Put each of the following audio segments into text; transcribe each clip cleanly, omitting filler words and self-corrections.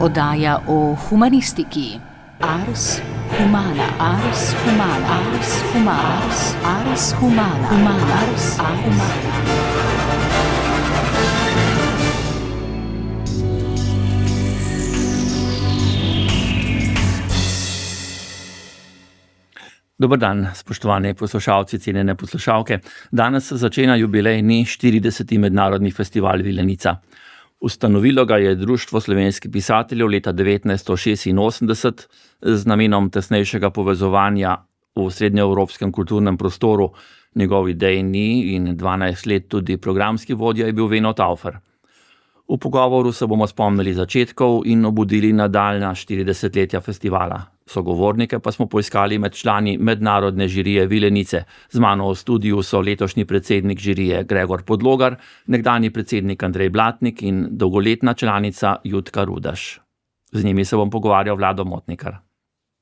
Oddaja o humanistiki. Ars humana, ars humana, ars humana, ars humana, ars humana. Dober dan, spoštovani poslušalci, cenjene poslušalke. Danes se začenja jubilejni 40. mednarodni festival Vilenica. Ustanovilo ga je Društvo slovenskih pisateljev leta 1986 z namenom tesnejšega povezovanja v srednjeevropskem kulturnem prostoru. Njegov idejni in 12 let tudi programski vodja je bil Veno Taufer. V pogovoru se bomo spomnili začetkov in obudili nadaljnja 40-letja festivala. Sogovornike pa smo poiskali med člani mednarodne žirije Vilenice. Z mano v studiu so letošnji predsednik žirije Gregor Podlogar, nekdanji predsednik Andrej Blatnik in dolgoletna članica Jutka Rudaš. Z njimi se bom pogovarjal Vlado Motnikar.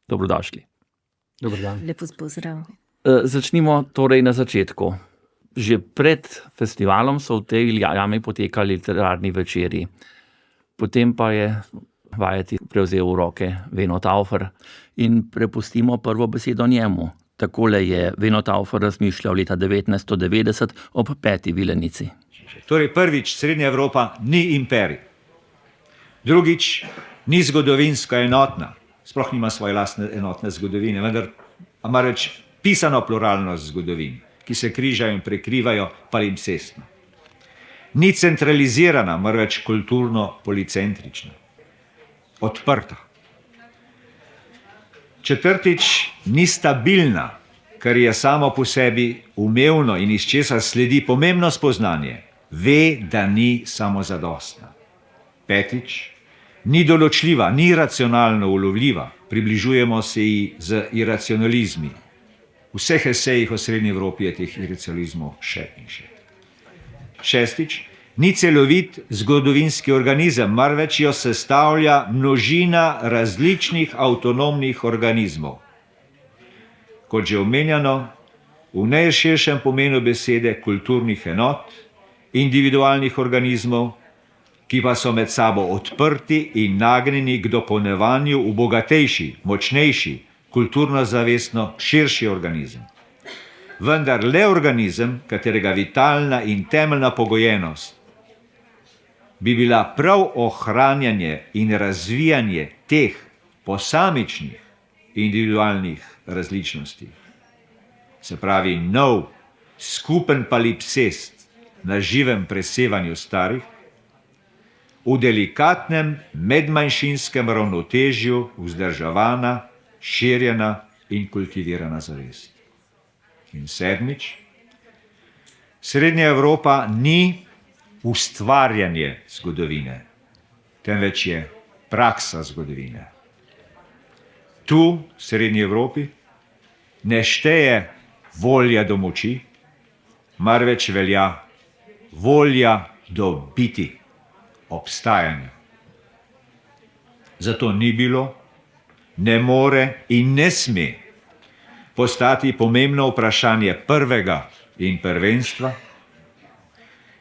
Dobrodošli. Dober dan. Lepo pozdrav. Začnimo torej na začetku. Že pred festivalom so v tej jami potekali literarni večeri. Potem pa je vajeti prevzel v roke Veno Taufer in prepustimo prvo besedo njemu. Takole je Veno Taufer razmišljal leta 1990 ob 5. Vilenici. Torej prvič, Srednja Evropa ni imperij. Drugič, ni zgodovinsko enotna. Sploh nima svoje lastne enotne zgodovine, vendar ima reč pisano pluralnost zgodovin, ki se križajo in prekrivajo palimpsestno. Ni centralizirana, marveč kulturno policentrična. Odprta. Četrtič, ni stabilna, kar je samo po sebi umevno in iz česa sledi pomembno spoznanje. Ve, da ni samozadostna. Petič, ni določljiva, ni racionalno ulovljiva. Približujemo se ji z iracionalizmi. V vseh esejih o Srednji Evropi je teh iracionalizmov še in še. Šestič, ni celovit zgodovinski organizem, marveč jo sestavlja množina različnih avtonomnih organizmov. Kot že omenjeno, v najširšem pomenu besede kulturnih enot, individualnih organizmov, ki pa so med sabo odprti in nagnjeni k dopolnjevanju v bogatejši, močnejši, kulturno zavestno širši organizem. Vendar le organizem, katerega vitalna in temeljna pogojenost bi bila prav ohranjanje in razvijanje teh posamičnih individualnih različnosti. Se pravi nov, skupen palimpsest na živem presevanju starih, v delikatnem medmanjšinskem ravnotežju vzdrževana, širjena in kultivirana zavest. In sedmič, Srednja Evropa ni ustvarjanje zgodovine, temveč je praksa zgodovine. Tu, v Srednji Evropi, ne šteje volja do moči, marveč velja volja do biti, obstajanja. Zato ni bilo, ne more in ne sme postati pomembno vprašanje prvega in prvenstva,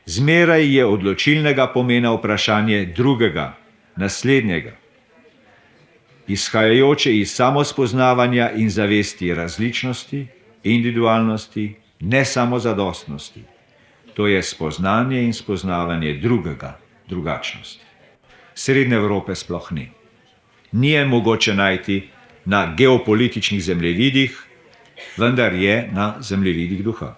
zmeraj je odločilnega pomena vprašanje drugega, naslednjega, izhajajoče iz samospoznavanja in zavesti različnosti, individualnosti, nesamozadostnosti. To je spoznanje in spoznavanje drugega, drugačnosti. Srednje Evrope sploh ni. Ni je mogoče najti na geopolitičnih zemljevidih, vendar je na zemljevidih duha.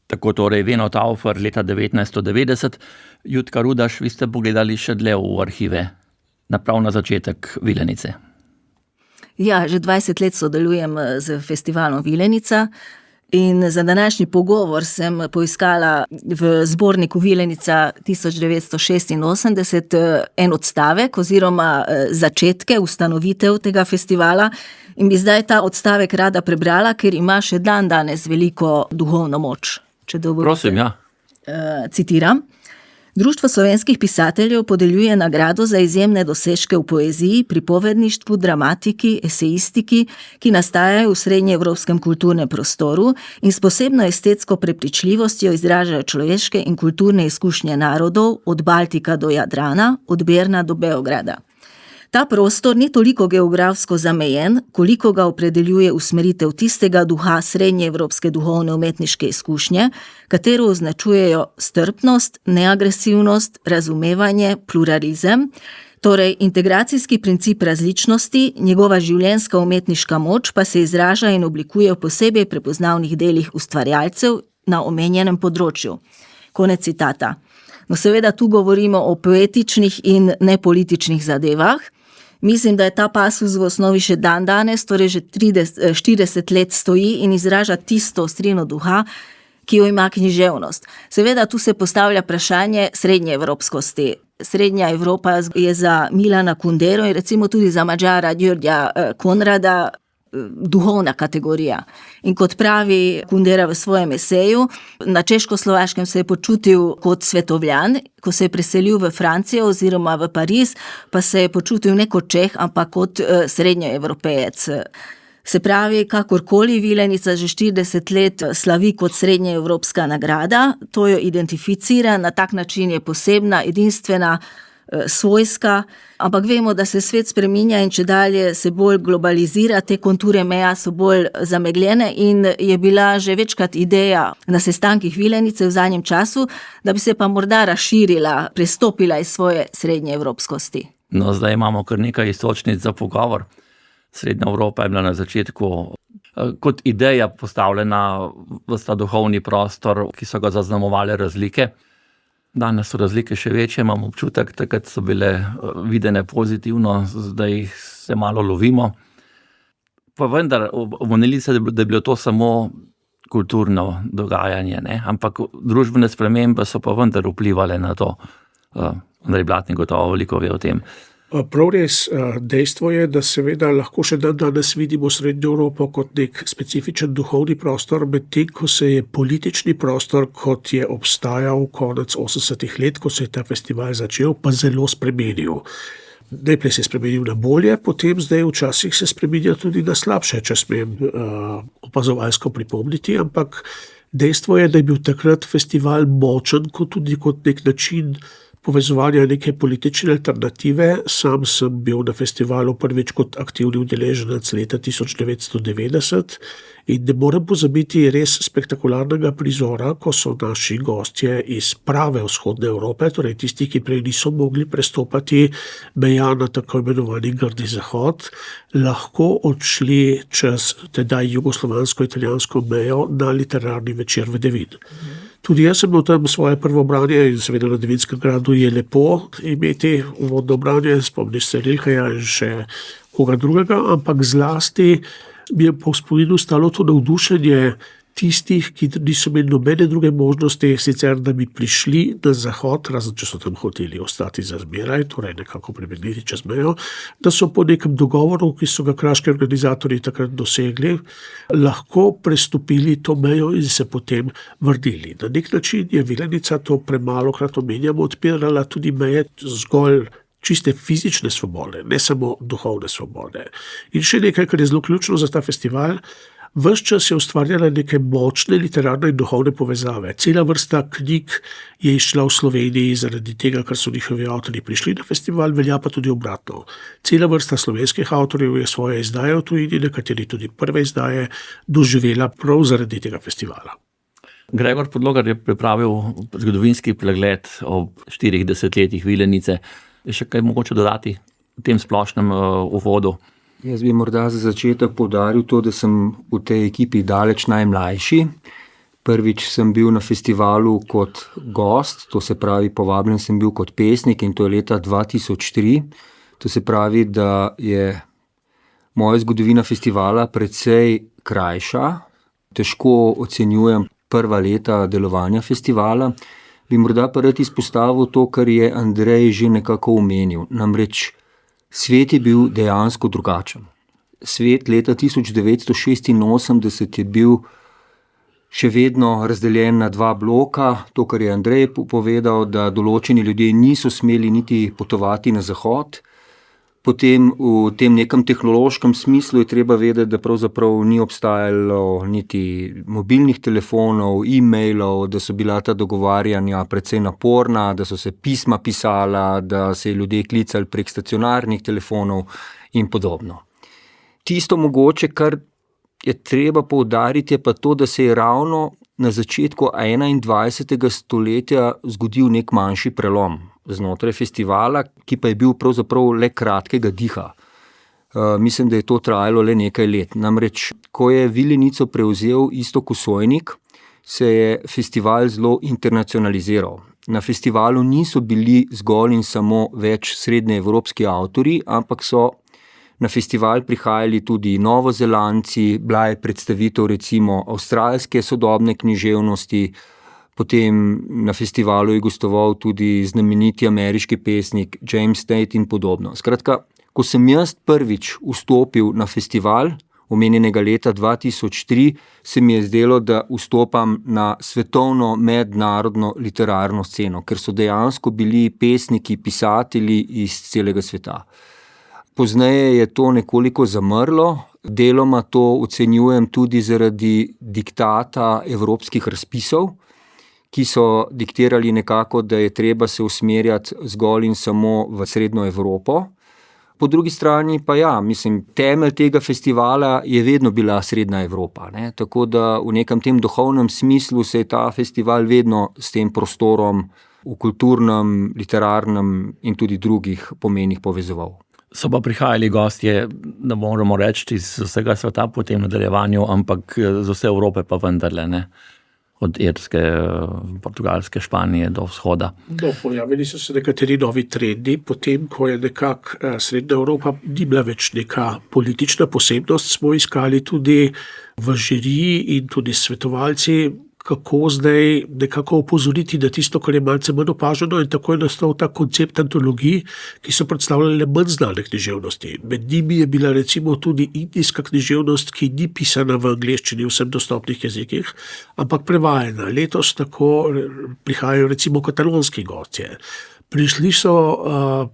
Tako torej Veno Taufer leta 1990. Jutka Rudaš, vi ste pogledali še dlje v arhive, prav na začetek Vilenice. Ja, že 20 let sodelujem z festivalom Vilenica in za današnji pogovor sem poiskala v zborniku Vilenica 1986 en odstavek oziroma začetke, ustanovitev tega festivala in bi zdaj ta odstavek rada prebrala, ker ima še dan danes veliko duhovno moč. Prosim, ja. Citiram. Društvo slovenskih pisateljev podeljuje nagrado za izjemne dosežke v poeziji, pripovedništvu, dramatiki, esejistiki, ki nastajajo v srednjeevropskem kulturnem prostoru in s posebno estetsko prepričljivostjo izražajo človeške in kulturne izkušnje narodov od Baltika do Jadrana, od Berna do Beograda. Ta prostor ni toliko geografsko zamejen, koliko ga opredeljuje usmeritev tistega duha srednjeevropske duhovne umetniške izkušnje, katero označujejo strpnost, neagresivnost, razumevanje, pluralizem, torej integracijski princip različnosti, njegova življenjska umetniška moč pa se izraža in oblikuje v posebej prepoznavnih delih ustvarjalcev na omenjenem področju. Konec citata. No, seveda tu govorimo o poetičnih in nepolitičnih zadevah. Mislim, da je ta pasus v osnovi še danes, torej že 40 let stoji in izraža tisto ostrino duha, ki jo ima književnost. Seveda tu se postavlja vprašanje srednjeevropskosti. Srednja Evropa je za Milana Kundero in recimo tudi za Mađara Györgya Konrada duhovna kategorija. In kot pravi Kundera v svojem eseju, na Češko-Slovaškem se je počutil kot svetovljan, ko se je preselil v Francijo oziroma v Pariz, pa se je počutil ne kot Čeh, ampak kot srednjeevropejec. Se pravi, kakorkoli Vilenica že 40 let slavi kot srednjeevropska nagrada, to jo identificira, na tak način je posebna, edinstvena, svojska, ampak vemo, da se svet spreminja in čedalje se bolj globalizira, te konture meja so bolj zamegljene in je bila že večkrat ideja na sestankih Vilenice v zadnjem času, da bi se pa morda razširila, prestopila iz svoje srednjeevropskosti. No, zdaj imamo kar nekaj iztočnic za pogovor. Srednja Evropa je bila na začetku kot ideja postavljena v ta duhovni prostor, ki so ga zaznamovale razlike. Danes so razlike še večje, imam občutek, takrat so bile videne pozitivno, zdaj se malo lovimo. Pa vendar, omenili se, da je bilo to samo kulturno dogajanje, ne? Ampak družbene spremembe so pa vendar vplivale na to. Andrej Blatnik gotovo veliko ve o tem. Prav res, dejstvo je, da seveda lahko še danes vidimo Srednjo Evropo kot nek specifičen duhovni prostor, medtem ko se je politični prostor, kot je obstajal konec 80-ih let, ko se je ta festival začel, pa zelo spremenil. Najprej se je spremenil na bolje, potem zdaj včasih se spreminja tudi na slabše, če smem opazovalsko pripomniti, ampak dejstvo je, da je bil takrat festival močen kot tudi kot nek način povezovanja neke politične alternative. Sam sem bil na festivalu prvič kot aktivni udeleženec leta 1990 in ne morem pozabiti res spektakularnega prizora, ko so naši gostje iz prave vzhodne Evrope, torej tisti, ki prej niso mogli prestopati meja na tako imenovani grdi zahod, lahko odšli čez tedaj jugoslovansko-italijansko mejo na literarni večer v Devin. Tudi jaz sem imel tam svoje prvo branje in seveda na Devinskem gradu je lepo imeti uvodno branje, spomniš se Rilkeja in še koga drugega, ampak zlasti mi je po spominu stalo to navdušenje tistih, ki niso imeli nobene druge možnosti, sicer da bi prišli na zahod, razen če so tam hoteli ostati za zmeraj, torej nekako prebegniti čez mejo, da so po nekem dogovoru, ki so ga kraški organizatorji takrat dosegli, lahko prestopili to mejo in se potem vrnili. Na nek način je Vilenica, to premalokrat omenjamo, odpirala tudi meje zgolj čiste fizične svobode, ne samo duhovne svobode. In še nekaj, kar je zelo ključno za ta festival, ves čas je ustvarjala neke močne literarne in duhovne povezave. Cela vrsta knjig je izšla v Sloveniji zaradi tega, ker so njihovi avtorji prišli na festival, velja pa tudi obratno. Cela vrsta slovenskih avtorjev je svoje izdaje v tujini, nekateri tudi prve izdaje, doživela prav zaradi tega festivala. Gregor Podlogar je pripravil zgodovinski pregled o 40 letih Vilenice. Je še kaj mogoče dodati v tem splošnem uvodu? Jaz bi morda za začetek poudaril to, da sem v tej ekipi daleč najmlajši. Prvič sem bil na festivalu kot gost, to se pravi povabljen sem bil kot pesnik in to je leta 2003. To se pravi, da je moja zgodovina festivala precej krajša. Težko ocenjujem prva leta delovanja festivala. Bi morda pa rad izpostavil to, kar je Andrej že nekako omenil. Namreč svet je bil dejansko drugačen. Svet leta 1986 je bil še vedno razdeljen na dva bloka. To, kar je Andrej povedal, da določeni ljudje niso smeli niti potovati na zahod. Potem v tem nekem tehnološkem smislu je treba vedeti, da pravzaprav ni obstajalo niti mobilnih telefonov, e-mailov, da so bila ta dogovarjanja precej naporna, da so se pisma pisala, da se je ljudje klicali prek stacionarnih telefonov in podobno. Tisto mogoče, kar je treba poudariti, je pa to, da se je ravno na začetku 21. stoletja zgodil nek manjši prelom znotraj festivala, ki pa je bil pravzaprav le kratkega diha. Mislim, da je to trajalo le nekaj let. Namreč, ko je Vilenico prevzel Iztok Osojnik, se je festival zelo internacionaliziral. Na festivalu niso bili zgolj in samo več srednjeevropski avtorji, ampak so na festival prihajali tudi Novozelandci, bila je predstavitev recimo avstralske sodobne književnosti, potem na festivalu je gostoval tudi znameniti ameriški pesnik James Tate in podobno. Skratka, ko sem jaz prvič vstopil na festival, omenjenega leta 2003, se mi je zdelo, da vstopam na svetovno mednarodno literarno sceno, ker so dejansko bili pesniki, pisatelji iz celega sveta. Pozneje je to nekoliko zamrlo, deloma to ocenjujem tudi zaradi diktata evropskih razpisov, ki so diktirali nekako, da je treba se usmerjati zgolj in samo v Srednjo Evropo. Po drugi strani pa temelj tega festivala je vedno bila Srednja Evropa, ne? Tako da v nekem tem duhovnem smislu se je ta festival vedno s tem prostorom v kulturnem, literarnem in tudi drugih pomenih povezoval. So pa prihajali gostje, ne moramo reči iz vsega sveta po tem nadaljevanju, ampak z vse Evrope pa vendarle, ne? Od Irske, Portugalske, Španije do vzhoda. Pojavili so se nekateri novi trendi, potem, ko je nekako Srednja Evropa ni bila več neka politična posebnost, smo iskali tudi v žiriji in tudi svetovalci, kako zdaj nekako opozoriti na tisto, kar je malce manj opaženo, in tako je nastal ta koncept antologij, ki so predstavljale manj znane književnosti. Med njimi je bila recimo tudi indijska književnost, ki ni pisana v angleščini v vsem dostopnih jezikih, ampak prevajana. Letos tako prihajajo recimo katalonski gostje. Prišli so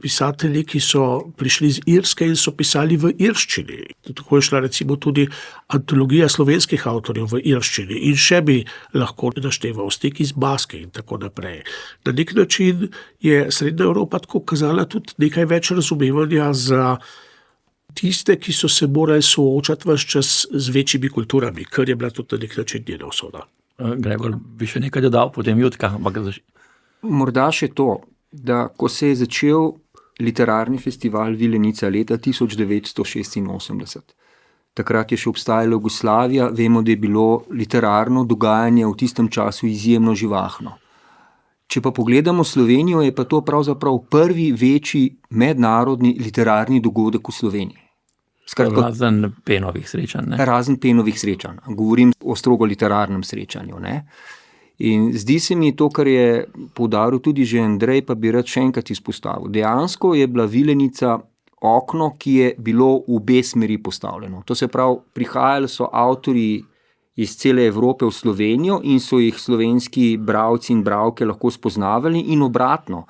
pisatelji, ki so prišli z Irske in so pisali v irščini. Tako je šla recimo tudi antologija slovenskih avtorjev v irščini in še bi lahko našteval Stik iz Baske in tako naprej. Na nek način je Srednja Evropa tako kazala tudi nekaj več razumevanja za tiste, ki so se morali soočati ves čas z večjimi kulturami, kar je bila tudi na nek način njena usoda. Gregor, bi še nekaj dodal, potem Jutka. Morda še to, da ko se je začel literarni festival Vilenica leta 1986. Takrat je še obstajala Jugoslavija, vemo, da je bilo literarno dogajanje v tistem času izjemno živahno. Če pa pogledamo Slovenijo, je pa to pravzaprav prvi večji mednarodni literarni dogodek v Sloveniji. Razen Penovih srečanj, ne? Razen Penovih srečanj. Govorim o strogo literarnem srečanju, ne? In zdi se mi to, kar je poudaril tudi že Andrej, pa bi rad še enkrat izpostavil. Dejansko je bila Vilenica okno, ki je bilo v obe smeri postavljeno. To se pravi, prihajali so avtorji iz cele Evrope v Slovenijo in so jih slovenski bralci in bralke lahko spoznavali in obratno.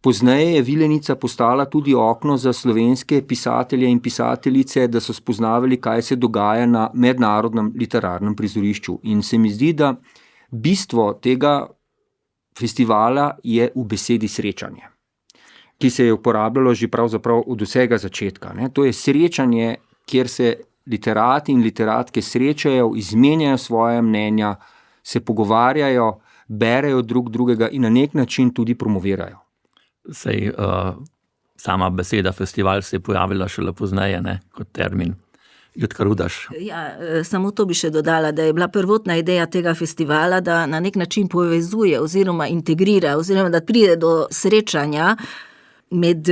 Pozneje je Vilenica postala tudi okno za slovenske pisatelje in pisateljice, da so spoznavali, kaj se dogaja na mednarodnem literarnem prizorišču. In se mi zdi, da bistvo tega festivala je v besedi srečanje, ki se je uporabljalo že pravzaprav od vsega začetka. Ne? To je srečanje, kjer se literati in literatke srečajo, izmenjajo svoje mnenja, se pogovarjajo, berejo drug drugega in na nek način tudi promovirajo. Sama beseda festival se je pojavila šele pozneje, ne, kot termin. Jutka Rudaš. Samo to bi še dodala, da je bila prvotna ideja tega festivala, da na nek način povezuje oziroma integrira, oziroma da pride do srečanja med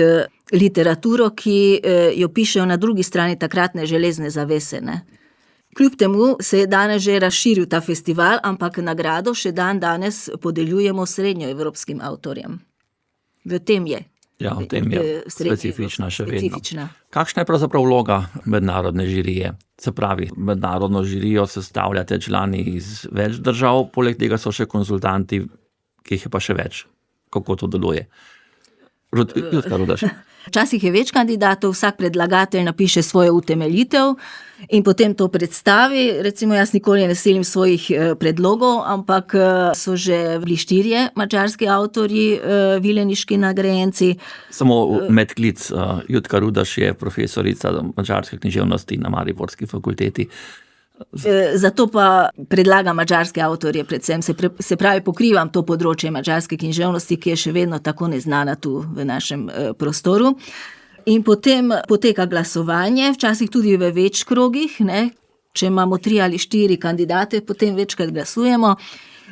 literaturo, ki jo pišejo na drugi strani takratne železne zavese. Ne? Kljub temu se je danes že razširil ta festival, ampak nagrado še danes podeljujemo srednjoevropskim avtorjem. V tem je. Ja, v tem je specifična še vedno. specifična. Kakšna je pravzaprav vloga mednarodne žirije? Se pravi, mednarodno žirijo sestavljate člani iz več držav, poleg tega so še konzultanti, ki jih je pa še več. Kako to deluje? Jutka Rudaš. Včasih je več kandidatov, vsak predlagatelj napiše svojo utemeljitev in potem to predstavi. Recimo jaz nikoli ne silim svojih predlogov, ampak so že bili 4 madžarski avtorji, vileniški nagrajenci. Samo medklic, Jutka Rudaš je profesorica madžarske književnosti na Mariborski fakulteti. Zato pa predlagam madžarske avtorje predvsem, se pravi pokrivam to področje madžarske književnosti, ki je še vedno tako neznana tu v našem prostoru. In potem poteka glasovanje, včasih tudi v več krogih, ne? Če imamo 3 ali 4 kandidate, potem večkrat glasujemo.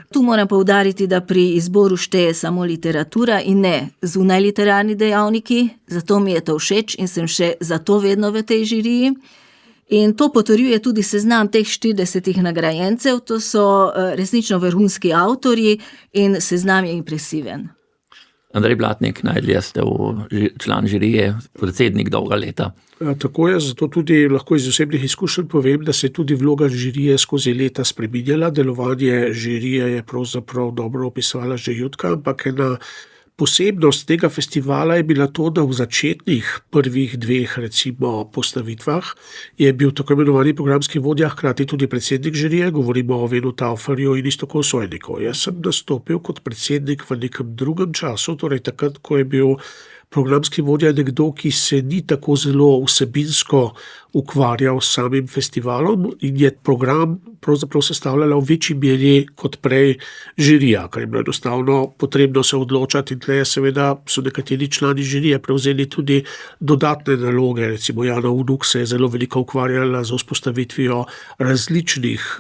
Tu moram poudariti, da pri izboru šteje samo literatura in ne zunaj literarni dejavniki, zato mi je to všeč in sem še zato vedno v tej žiriji. In to potrjuje tudi seznam teh 40 nagrajencev, to so resnično vrhunski avtorji in seznam je impresiven. Andrej Blatnik, najdlje ste član žirije, predsednik dolga leta. Tako je, zato tudi lahko iz osebnih izkušenj povem, da se je tudi vloga žirije skozi leta spreminjala. Delovanje žirije je pravzaprav dobro opisovala že Jutka, ampak ena posebnost tega festivala je bila to, da v začetnih prvih 2 recimo postavitvah je bil tako imenovani programski vodja, hkrati tudi predsednik žirije, govorimo o Venu Tauferju in Iztoku Sojniku. Jaz sem nastopil kot predsednik v nekem drugem času, torej takrat, ko je bil programski vodja nekdo, ki se ni tako zelo vsebinsko ukvarjal s samim festivalom in je program pravzaprav sestavljala v večji meri kot prej žirija, kar je bilo enostavno potrebno se odločati in tle seveda so nekateri člani žirije prevzeli tudi dodatne naloge, recimo Jana Vnuk se je zelo veliko ukvarjala z vzpostavitvijo različnih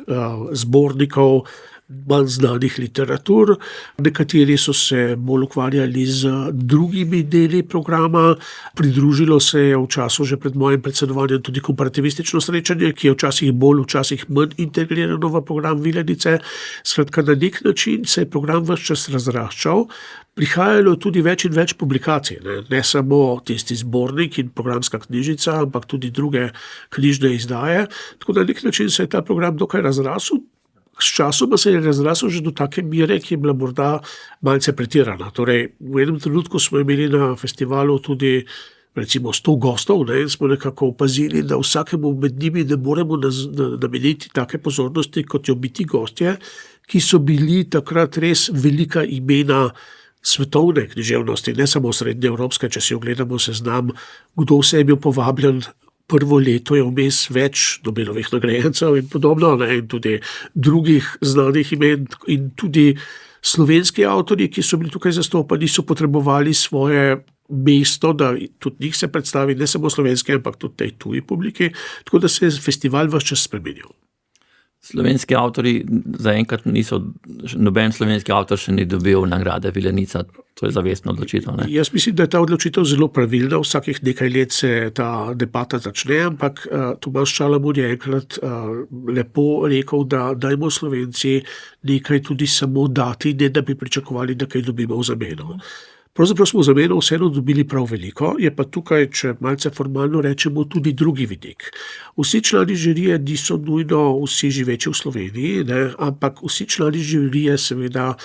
zbornikov, manj znanih literatur, nekateri so se bolj ukvarjali z drugimi deli programa, pridružilo se je v času že pred mojim predsedovanjem tudi komparativistično srečanje, ki je včasih bolj, včasih manj integrirano v program Vilenice. Skratka, na nek način se je program ves čas razraščal, prihajalo je tudi več in več publikacij, ne samo tisti zbornik in programska knjižica, ampak tudi druge knjižne izdaje, tako da na nek način se je ta program dokaj razrasel. S časoma se je razrasel že do take mere, ki je bila morda malce pretirana. Torej, v enem trenutku smo imeli na festivalu tudi recimo 100 gostov, in smo nekako opazili, da vsakemu med njimi ne moremo nameniti take pozornosti, kot jo biti gostje, ki so bili takrat res velika imena svetovne književnosti, ne samo srednjeevropske, če si ogledamo seznam, kdo vse je bil povabljen. Prvo leto je vmes več Nobelovih nagrajencev in podobno, in tudi drugih znanih imen in tudi slovenski avtorji, ki so bili tukaj zastopani, so potrebovali svoje mesto, da tudi njih se predstavi, ne samo slovenski, ampak tudi tej tuji publiki, tako da se je festival ves čas spremenil. Slovenski avtorji zaenkrat niso, noben slovenski avtor še ni dobil nagrade Vilenica, to je zavestna odločitev, ne? Jaz mislim, da je ta odločitev zelo pravilna, vsakih nekaj let se ta debata začne, ampak Tomaž Čalamon je enkrat lepo rekel, da dajmo Slovenci nekaj tudi samo dati, ne da bi pričakovali, da kaj dobimo v zameno. Pravzaprav smo v zameno vseeno dobili prav veliko, je pa tukaj, če malce formalno rečemo, tudi drugi vidik. Vsi člani žirije niso nujno vsi živeči v Sloveniji, ampak vsi člani žirije seveda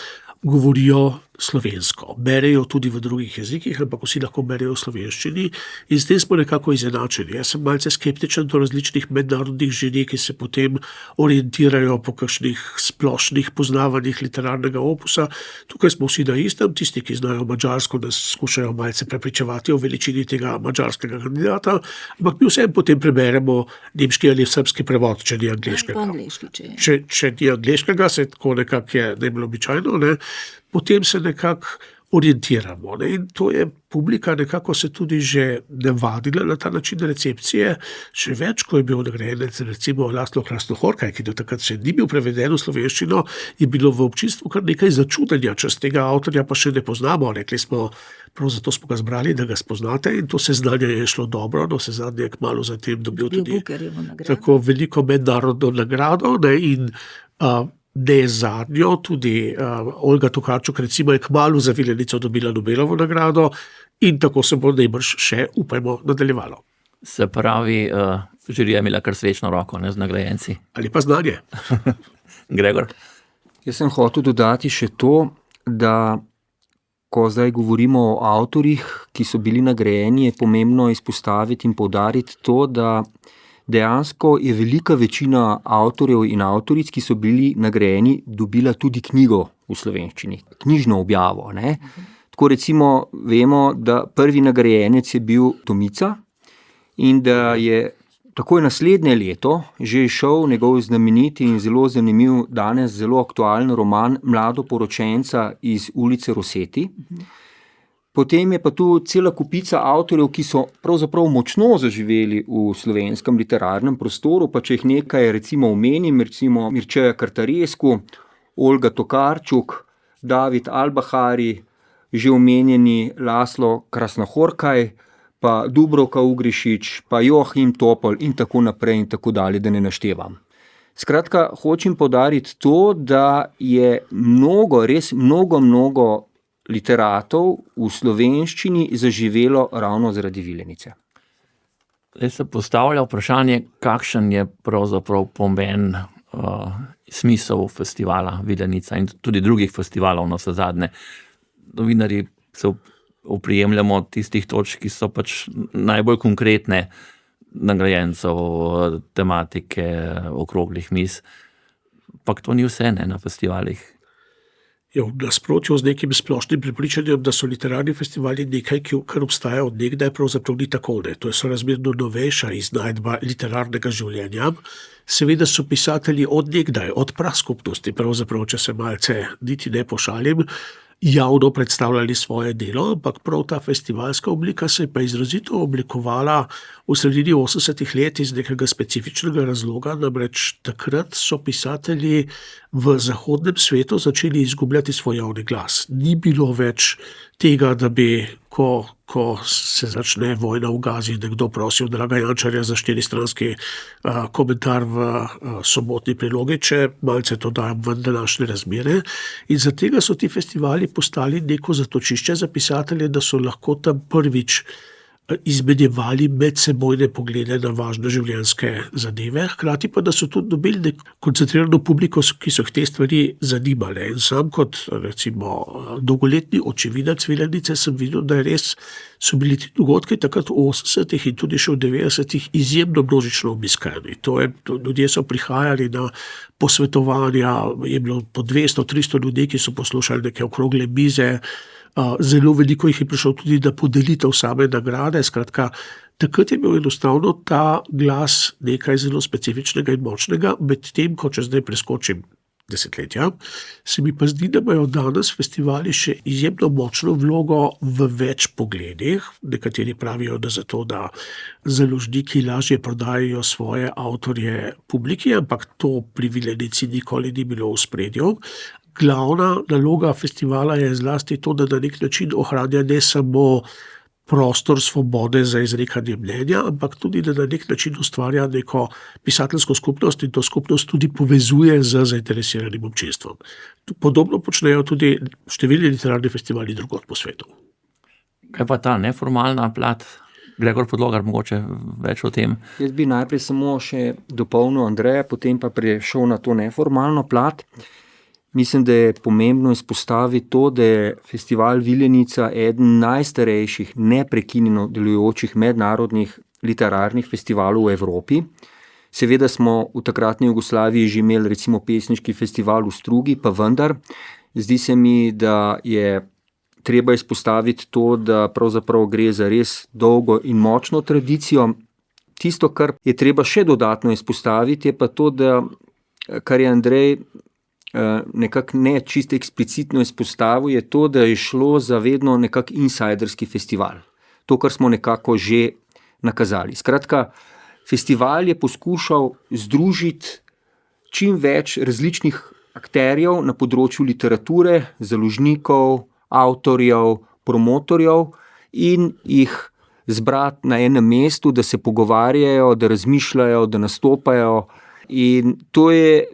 govorijo slovensko. Berejo tudi v drugih jezikih, ampak vsi lahko berejo v slovenščini in s tem smo nekako izenačeni. Jaz sem malce skeptičen do različnih mednarodnih žirij, ki se potem orientirajo po kakšnih splošnih poznavanjih literarnega opusa. Tukaj smo vsi na istem, tisti, ki znajo madžarsko, nas skušajo malce prepričevati o veličini tega madžarskega kandidata, ampak mi vsem potem preberemo nemški ali srbski prevod, če ni angleškega. Če ni angleškega, se tako nekako je najbolj običajno, potem se nekako orientiramo. In to je publika nekako se tudi že navadila na ta način recepcije. Še več, ko je bil nagrajenec recimo Laszlo Krasnohorkaj, ki do takrat še ni bil preveden v slovenščino, je bilo v občinstvu kar nekaj začudenja, če tega avtorja pa še ne poznamo. Rekli smo, prav zato smo ga zbrali, da ga spoznate in to seznanje je šlo dobro, se zadnje kmalu zatem dobil tudi tako veliko mednarodno nagrado in ne zadnjo, tudi Olga Tokarčuk recimo je kmalu za Vilenico dobila Nobelovo nagrado in tako se bo najbrž še, upajmo, nadaljevalo. Se pravi, žirija je imela kar svečno roko, ne, z nagrajenci. Ali pa znanje. Gregor? Jaz sem hotel dodati še to, da ko zdaj govorimo o avtorjih, ki so bili nagrajeni, je pomembno izpostaviti in poudariti to, da dejansko je velika večina avtorjev in avtoric, ki so bili nagrajeni, dobila tudi knjigo v slovenščini, knjižno objavo, ne. Tako recimo vemo, da prvi nagrajenec je bil Tomica in da je takoj naslednje leto že izšel njegov znameniti in zelo zanimiv, danes zelo aktualen roman Mladoporočenca iz ulice Roseti. Potem je pa tu cela kupica avtorjev, ki so pravzaprav močno zaživeli v slovenskem literarnem prostoru, pa če jih nekaj recimo omenim, recimo Mircea Cartarescu, Olga Tokarčuk, David Albahari, že omenjeni Laslo Krasnohorkaj, pa Dubravka Ugrišić, pa Joachim Topol in tako naprej in tako dalje, da ne naštevam. Skratka, hočem poudariti to, da je res mnogo literatov v slovenščini zaživelo ravno zaradi Vilenice. Zdaj se postavlja vprašanje, kakšen je pravzaprav pomen, smisel festivala Vilenica in tudi drugih festivalov navsezadnje. Novinarji se oprijemljamo tistih točk, ki so pač najbolj konkretne nagrajencev, tematike, okroglih miz. Pak to ni vse, ne, na festivalih. V nasprotju z nekim splošnim prepričanjem, da so literarni festivali nekaj, kar obstaja od nekdaj, pravzaprav ni tako, ne. To je sorazmerno novejša iznajdba literarnega življenja. Seveda so pisatelji od nekdaj, od praskupnosti, pravzaprav, če se malce niti ne pošalim, javno predstavljali svoje delo, ampak prav ta festivalska oblika se je pa izrazito oblikovala v sredini 80-ih let iz nekega specifičnega razloga, namreč takrat so pisatelji v zahodnem svetu začeli izgubljati svoj javni glas. Ni bilo več tega, da bi, ko se začne vojna v Gazi, nekdo prosil Draga Jančarja za 4-stranski komentar v sobotni prilogi, če malce to dajem v današnje razmere. In za tega so ti festivali postali neko zatočišče za pisatelje, da so lahko tam prvič izmenjevali medsebojne poglede na važne življenjske zadeve, hkrati pa, da so tudi dobili koncentrirano publiko, ki so te stvari zanimale. In sam kot recimo dolgoletni očividec Vilenice sem videl, da so bili ti dogodki takrat v 80-ih in tudi še v 90-ih izjemno množično obiskani. Ljudje so prihajali na posvetovanja, je bilo po 200-300 ljudi, ki so poslušali neke okrogle mize, zelo veliko jih je prišlo tudi na podelitev same nagrade. Skratka, takrat je bil enostavno ta glas nekaj zelo specifičnega in močnega, medtem ko, če zdaj preskočim desetletja, se mi pa zdi, da imajo danes festivali še izjemno močno vlogo v več pogledih. Nekateri pravijo, da zato, da založniki lažje prodajajo svoje avtorje publiki, ampak to pri Vilenici nikoli ni bilo v ospredju. Glavna naloga festivala je zlasti to, da na nek način ohranja ne samo prostor svobode za izrekanje mnenja, ampak tudi, da na nek način ustvarja neko pisateljsko skupnost in to skupnost tudi povezuje z zainteresiranim občinstvom. Podobno počnejo tudi številni literarni festivali drugod po svetu. Kaj pa ta neformalna plat? Gregor Podlogar, mogoče več o tem. Jaz bi najprej samo še dopolnil Andreja, potem pa prešel na to neformalno plat. Mislim, da je pomembno izpostaviti to, da je festival Vilenica eden najstarejših neprekinjeno delujočih mednarodnih literarnih festivalov v Evropi. Seveda smo v takratni Jugoslaviji že imeli recimo pesniški festival v Strugi, pa vendar zdi se mi, da je treba izpostaviti to, da pravzaprav gre za res dolgo in močno tradicijo. Tisto, kar je treba še dodatno izpostaviti, je pa to, da kar je Andrej nekako ne čisto eksplicitno izpostavil, je to, da je šlo za vedno nekako insajderski festival. To, kar smo nekako že nakazali. Skratka, festival je poskušal združiti čim več različnih akterjev na področju literature, založnikov, avtorjev, promotorjev in jih zbrati na enem mestu, da se pogovarjajo, da razmišljajo, da nastopajo. In to je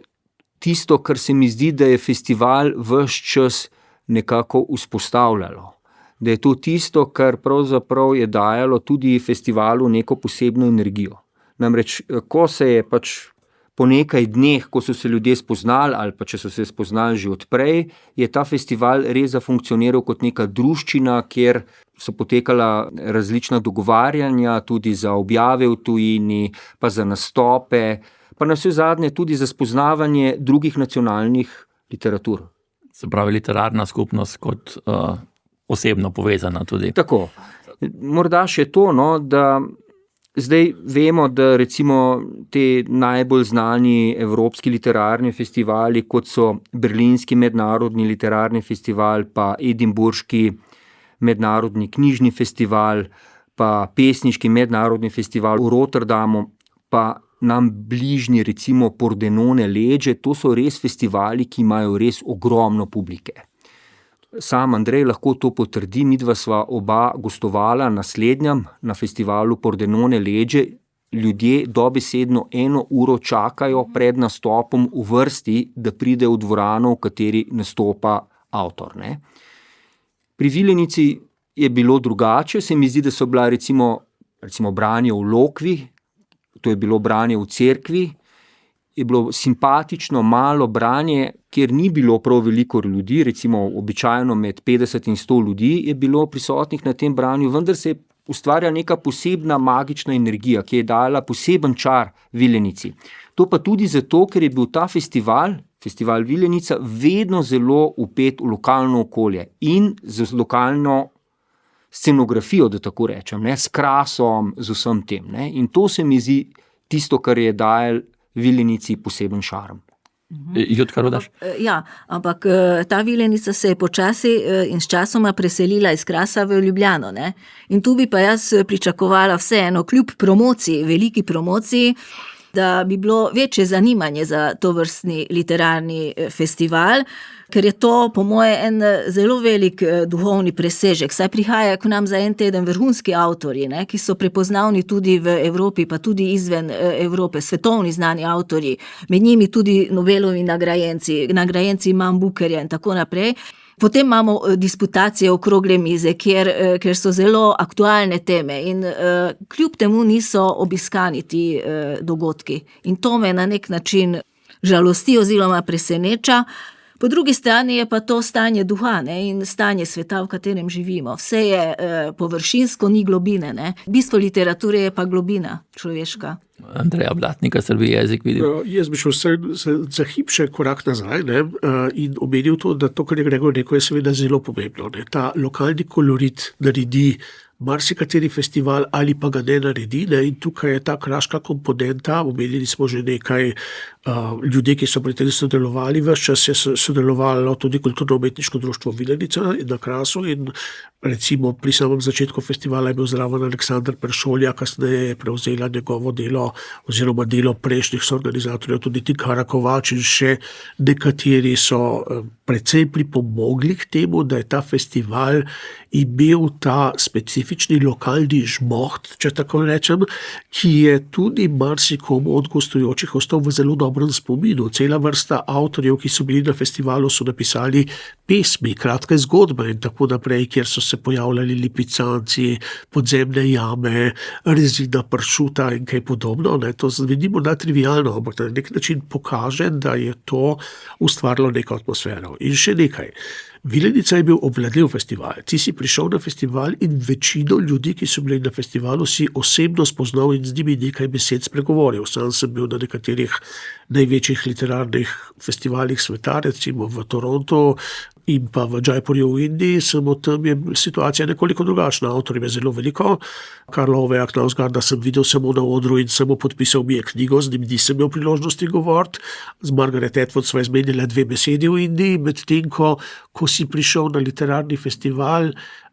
tisto, kar se mi zdi, da je festival ves čas nekako vzpostavljalo. Da je to tisto, kar pravzaprav je dajalo tudi festivalu neko posebno energijo. Namreč, ko se je pač po nekaj dneh, ko so se ljudje spoznali, ali pa če so se spoznali že odprej, je ta festival res zafunkcioniral kot neka druščina, kjer so potekala različna dogovarjanja, tudi za objave v tujini, pa za nastope, pa navsezadnje tudi za spoznavanje drugih nacionalnih literatur. Se pravi, literarna skupnost kot osebno povezana tudi. Tako. Morda še to, da zdaj vemo, da recimo te najbolj znani evropski literarni festivali, kot so Berlinski mednarodni literarni festival, pa Edinburški mednarodni knjižni festival, pa Pesniški mednarodni festival v Rotterdamu, pa nam bližnji recimo Pordenone Legge, to so res festivali, ki imajo res ogromno publike. Sam Andrej lahko to potrdi, midva sva oba gostovala naslednjem na festivalu Pordenone Legge. Ljudje dobesedno 1 uro čakajo pred nastopom v vrsti, da pride v dvorano, v kateri nastopa avtor. Ne? Pri Vilenici je bilo drugače, se mi zdi, da so bila recimo branje v Lokvi, to je bilo branje v cerkvi, je bilo simpatično malo branje, kjer ni bilo prav veliko ljudi, recimo običajno med 50 in 100 ljudi je bilo prisotnih na tem branju, vendar se je ustvarjala neka posebna magična energija, ki je dala poseben čar Vilenici. To pa tudi zato, ker je bil ta festival Vilenica, vedno zelo vpet v lokalno okolje in z lokalno scenografijo, da tako rečem, s krasom, z vsem tem. Ne? In to se mi zdi tisto, kar je dajal Vilenici poseben šarm. Jutka Rodaš? Ja, ampak ta Vilenica se je počasi in s časoma preselila iz Krasa v Ljubljano. Ne? In tu bi pa jaz pričakovala vseeno, kljub promociji, veliki promociji, da bi bilo večje zanimanje za tovrstni literarni festival, ker je to po moje en zelo velik duhovni presežek. Saj prihajajo k nam za en teden vrhunski avtorji, ne, ki so prepoznavni tudi v Evropi, pa tudi izven Evrope, svetovni znani avtorji, med njimi tudi Nobelovi nagrajenci Imam Bukerja in tako naprej. Potem imamo disputacije okrogle mize, kjer so zelo aktualne teme in kljub temu niso obiskani ti dogodki. In to me na nek način žalosti oziroma preseneča. Po drugi strani je pa to stanje duha, ne, in stanje sveta, v katerem živimo. Vse je površinsko, ni globine. Ne. Bistvo literature je pa globina človeška. Andreja Blatnika, Srbi jezik videl. Jaz bi šel za hip še korak nazaj, ne, in omenil to, da to, kar je Gregor rekel, je seveda zelo pomembno. Ne. Ta lokalni kolorit naredi marsikateri festival ali pa ga ne naredi, ne, in tukaj je ta kraška komponenta, omenili smo že nekaj ljudje, ki so pri tem sodelovali, ves čas je sodelovalo tudi Kulturno-umetniško društvo Vilenica na Krasu in recimo pri samem začetku festivala je bil zraven Aleksandar Peršolja, kasneje je prevzela njegovo delo oziroma delo prejšnjih soorganizatorjev, tudi Tinkara Kovač in še nekateri so precej pripomogli k temu, da je ta festival imel ta specifični lokalni žmoht, če tako rečem, ki je tudi marsikomu od gostujočih ostal v zelo dobrem spominu. Cela vrsta avtorjev, ki so bili na festivalu, so napisali pesmi, kratke zgodbe in tako naprej, kjer so se pojavljali lipicanci, podzemne jame, rezina pršuta in kaj podobno. Ne. To vidimo trivialno, ampak na nek način pokaže, da je to ustvarilo neko atmosfero. In še nekaj. Vilenica je bil obvladljiv festival. Ti si prišel na festival in večino ljudi, ki so bili na festivalu, si osebno spoznal in z njimi nekaj besed spregovoril. Sam sem bil na nekaterih največjih literarnih festivalih sveta, recimo v Torontu in pa v Jaipurju v Indiji, samo tam je situacija nekoliko drugačna. Avtorjev je zelo veliko. Karla Oveja Knausgarda sem videl samo na odru in samo podpisal mi je knjigo, z njim nisem imel priložnosti govoriti. Z Margaret Atwood sva izmenila 2 besedi v Indiji, medtem ko si prišel na literarni festival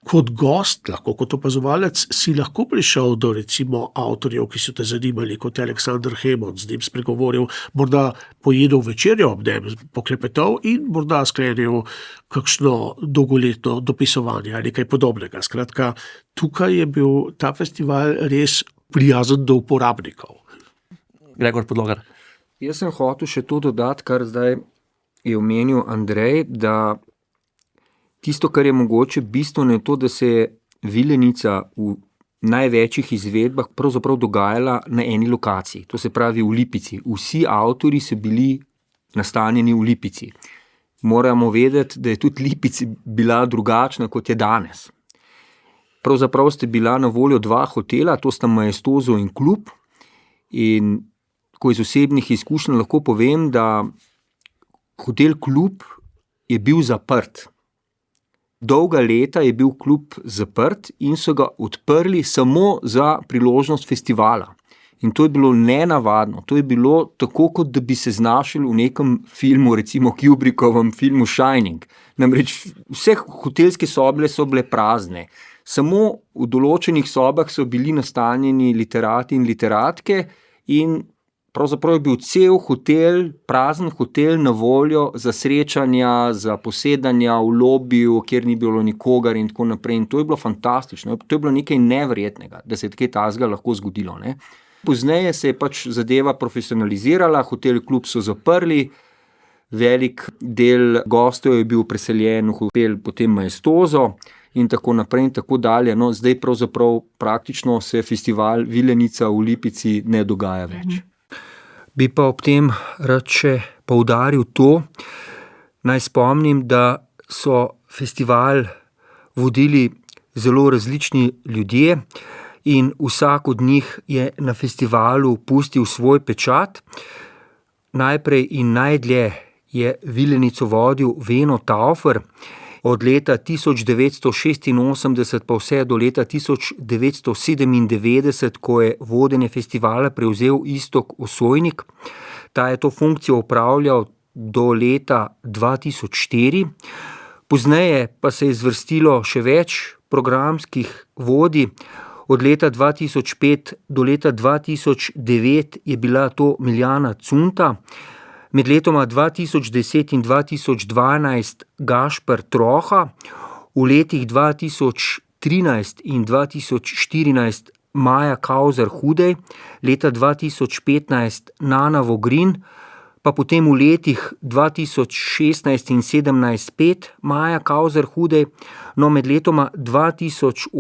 kot gost, lahko kot opazovalec, si lahko prišel do recimo avtorjev, ki so te zanimali, kot Alexander Hemon, z njim spregovoril, morda pojedel večerjo ob njem, poklepetal in morda sklenil kakšno dolgoletno dopisovanje ali kaj podobnega. Skratka, tukaj je bil ta festival res prijazen do uporabnikov. Gregor Podlogar. Jaz sem hotel še to dodati, kar zdaj je omenil Andrej, da tisto, kar je mogoče bistveno, je to, da se je Vilenica v največjih izvedbah pravzaprav dogajala na eni lokaciji, to se pravi v Lipici. Vsi avtorji so bili nastanjeni v Lipici. Moramo vedeti, da je tudi Lipica bila drugačna, kot je danes. Pravzaprav sta bila na voljo 2 hotela, to sta Maestoso in Klub, in ko iz osebnih izkušenj lahko povem, da hotel Klub je bil zaprt. Dolga leta je bil klub zaprt in so ga odprli samo za priložnost festivala. In to je bilo nenavadno. To je bilo tako, kot da bi se znašli v nekem filmu, recimo Kubrickovem filmu Shining. Namreč vse hotelske sobe so bile prazne. Samo v določenih sobah so bili nastanjeni literati in literatke in pravzaprav je bil cel hotel, prazen hotel na voljo za srečanja, za posedanja v lobiju, kjer ni bilo nikogar in tako naprej. In to je bilo fantastično. To je bilo nekaj neverjetnega, da se je kaj takega lahko zgodilo. Ne? Pozneje se je pač zadeva profesionalizirala, hotel Klub so zaprli, velik del gostov je bil preseljen v hotel potem Maestoso in tako naprej in tako dalje. No, zdaj pravzaprav praktično se festival Vilenica v Lipici ne dogaja več. Bi pa ob tem rad še poudaril to, naj spomnim, da so festival vodili zelo različni ljudje in vsak od njih je na festivalu pustil svoj pečat. Najprej in najdlje je Vilenico vodil Veno Taufer, od leta 1986 pa vse do leta 1997, ko je vodenje festivala prevzel Iztok Osojnik. Ta je to funkcijo opravljal do leta 2004. Pozneje pa se je zvrstilo še več programskih vodij. Od leta 2005 do leta 2009 je bila to Miljana Cunta. Med letoma 2010 in 2012 Gašper Troha, v letih 2013 in 2014 Maja Kauzer-Hudej, leta 2015 Nana Vogrin, pa potem v letih 2016 in 2017 spet Maja Kauzer-Hudej, no med letoma 2018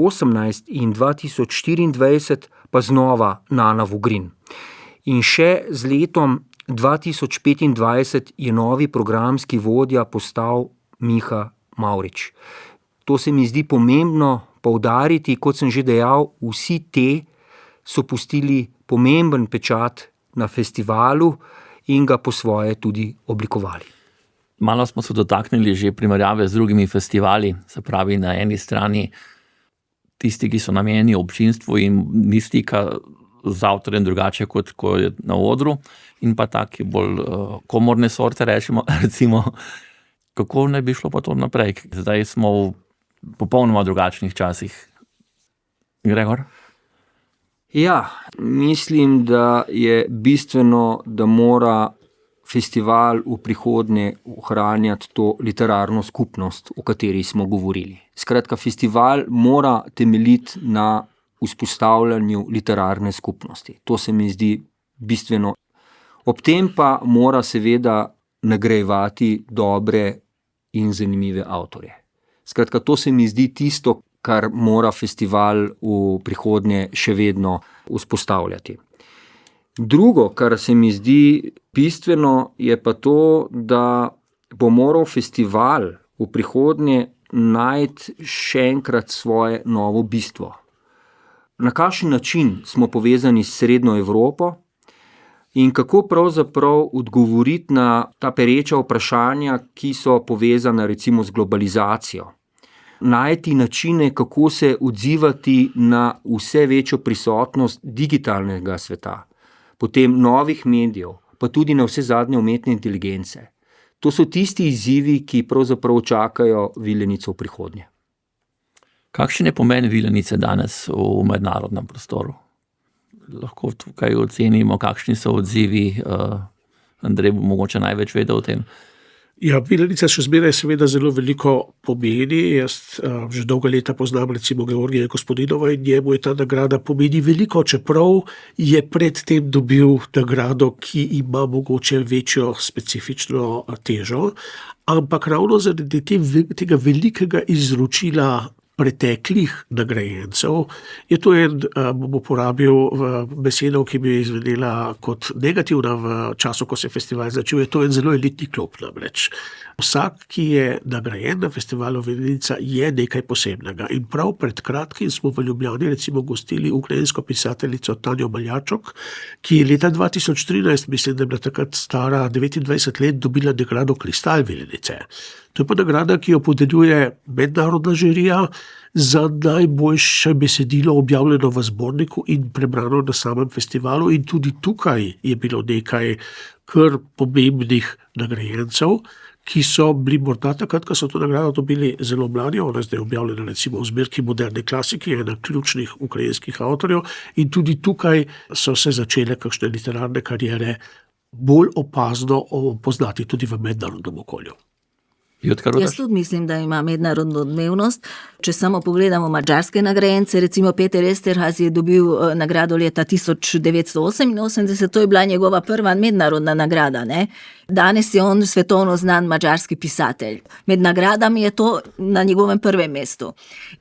in 2024 pa znova Nana Vogrin. In še z letom 2025 je novi programski vodja postal Miha Mavrič. To se mi zdi pomembno poudariti, kot sem že dejal, vsi te so pustili pomemben pečat na festivalu in ga po svoje tudi oblikovali. Malo smo se dotaknili že primerjave z drugimi festivali, se pravi na eni strani tisti, ki so namenjeni občinstvu in ni stika z avtorjem drugače, kot ko je na odru, in pa taki bolj komorne sorte, recimo, kako ne bi šlo pa to naprej? Zdaj smo v popolnoma drugačnih časih. Gregor? Ja, mislim, da je bistveno, da mora festival v prihodnje ohranjati to literarno skupnost, o kateri smo govorili. Skratka, festival mora temeljiti na vzpostavljanju literarne skupnosti. To se mi zdi bistveno. Ob tem pa mora seveda nagrajevati dobre in zanimive avtorje. Skratka, to se mi zdi tisto, kar mora festival v prihodnje še vedno vzpostavljati. Drugo, kar se mi zdi bistveno, je pa to, da bo moral festival v prihodnje najti še enkrat svoje novo bistvo. Na kakšen način smo povezani s Srednjo Evropo in kako pravzaprav odgovoriti na ta pereča vprašanja, ki so povezana recimo z globalizacijo. Najti načine, kako se odzivati na vse večjo prisotnost digitalnega sveta, potem novih medijev, pa tudi na vse zadnje umetne inteligence. To so tisti izzivi, ki pravzaprav čakajo Vilenico v prihodnje. Kakšen je pomen Vilenice danes v mednarodnem prostoru? Lahko tukaj ocenimo, kakšni so odzivi. Andrej bo mogoče največ vedel o tem. Ja, Vilenica še zmeraj seveda zelo veliko pomeni. Jaz že dolga leta poznam recimo Georgija Gospodinova in njemu je ta nagrada pomeni veliko, čeprav je predtem dobil nagrado, ki ima mogoče večjo specifično težo, ampak ravno zaradi tega velikega izročila preteklih nagrajencev je to bom uporabil besedo, ki bi izvedela kot negativna v času, ko se festival začel, je to en zelo elitni klub namreč. Vsak, ki je nagrajen na festivalu Vilenica, je nekaj posebnega. In prav pred kratkim smo v Ljubljani recimo gostili ukrajinsko pisateljico Tanjo Maljačok, ki je leta 2013, mislim, da je bila takrat stara 29 let, dobila nagrado Kristal Vilenice. To je pa nagrada, ki jo podeljuje mednarodna žirija za najboljše besedilo objavljeno v zborniku in prebrano na samem festivalu. In tudi tukaj je bilo nekaj kar pomembnih nagrajencev, ki so bili morda takrat, ko so to nagrado dobili, zelo mladi. Ona je zdaj objavljena recimo v zbirki moderne klasike, ena ključnih ukrajinskih avtorjev, in tudi tukaj so se začele kakšne literarne kariere bolj opazno poznati tudi v mednarodnem okolju. Jaz tudi mislim, da ima mednarodno odmevnost. Če samo pogledamo madžarske nagrajence, recimo Peter Eszterházy je dobil nagrado leta 1988, to je bila njegova prva mednarodna nagrada, ne? Danes je on svetovno znan madžarski pisatelj. Med nagradami je to na njegovem prvem mestu.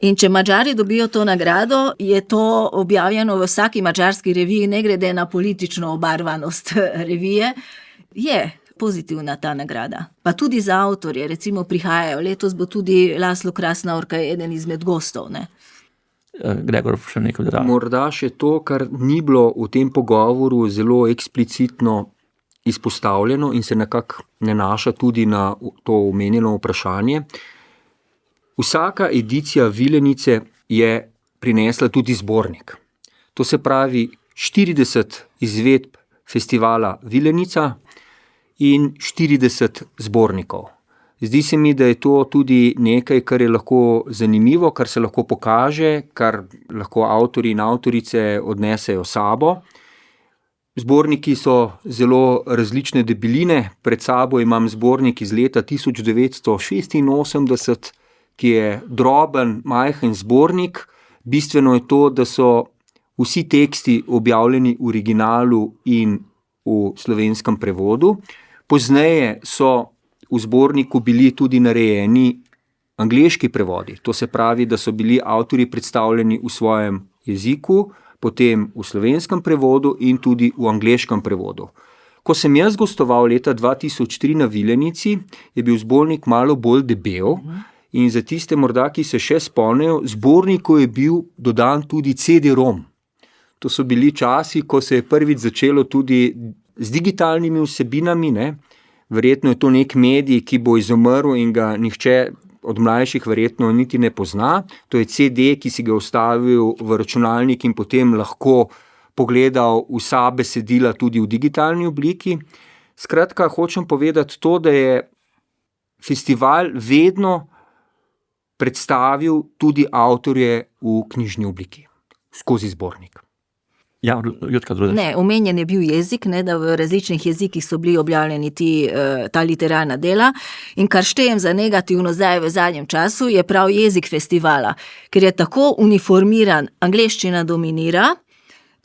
In če Madžari dobijo to nagrado, je to objavljeno v vsaki madžarski reviji, ne glede na politično obarvanost revije, je pozitivna ta nagrada. Pa tudi za avtorje, recimo prihajajo. Letos bo tudi Laszlo Krasnaorka eden izmed gostov, ne? Gregor, še nekaj dodati. Morda še to, kar ni bilo v tem pogovoru zelo eksplicitno izpostavljeno in se nekako nanaša tudi na to omenjeno vprašanje. Vsaka edicija Vilenice je prinesla tudi zbornik. To se pravi 40 izvedb festivala Vilenica in 40 zbornikov. Zdi se mi, da je to tudi nekaj, kar je lahko zanimivo, kar se lahko pokaže, kar lahko avtorji in avtorice odnesejo sabo. Zborniki so zelo različne debeline. Pred sabo imam zbornik iz leta 1986, ki je droben, majhen zbornik. Bistveno je to, da so vsi teksti objavljeni v originalu in v slovenskem prevodu. Pozneje so v zborniku bili tudi narejeni angleški prevodi. To se pravi, da so bili avtorji predstavljeni v svojem jeziku, potem v slovenskem prevodu in tudi v angleškem prevodu. Ko sem jaz gostoval leta 2003 na Vilenici, je bil zbornik malo bolj debel in za tiste morda, ki se še spomnijo, zborniku je bil dodan tudi CD-ROM. To so bili časi, ko se je prvič začelo tudi z digitalnimi vsebinami, ne? Verjetno je to nek medij, ki bo izumrl in ga nihče od mlajših verjetno niti ne pozna. To je CD, ki si ga vstavil v računalnik in potem lahko pogledal vsa besedila tudi v digitalni obliki. Skratka, hočem povedati to, da je festival vedno predstavil tudi avtorje v knjižni obliki, skozi zbornik. Ja, Jutka, drugače. Ne, omenjen je bil jezik, ne, da v različnih jezikih so bili objavljeni ta literarna dela, in kar štejem za negativno zdaj v zadnjem času, je prav jezik festivala, ker je tako uniformiran, angleščina dominira,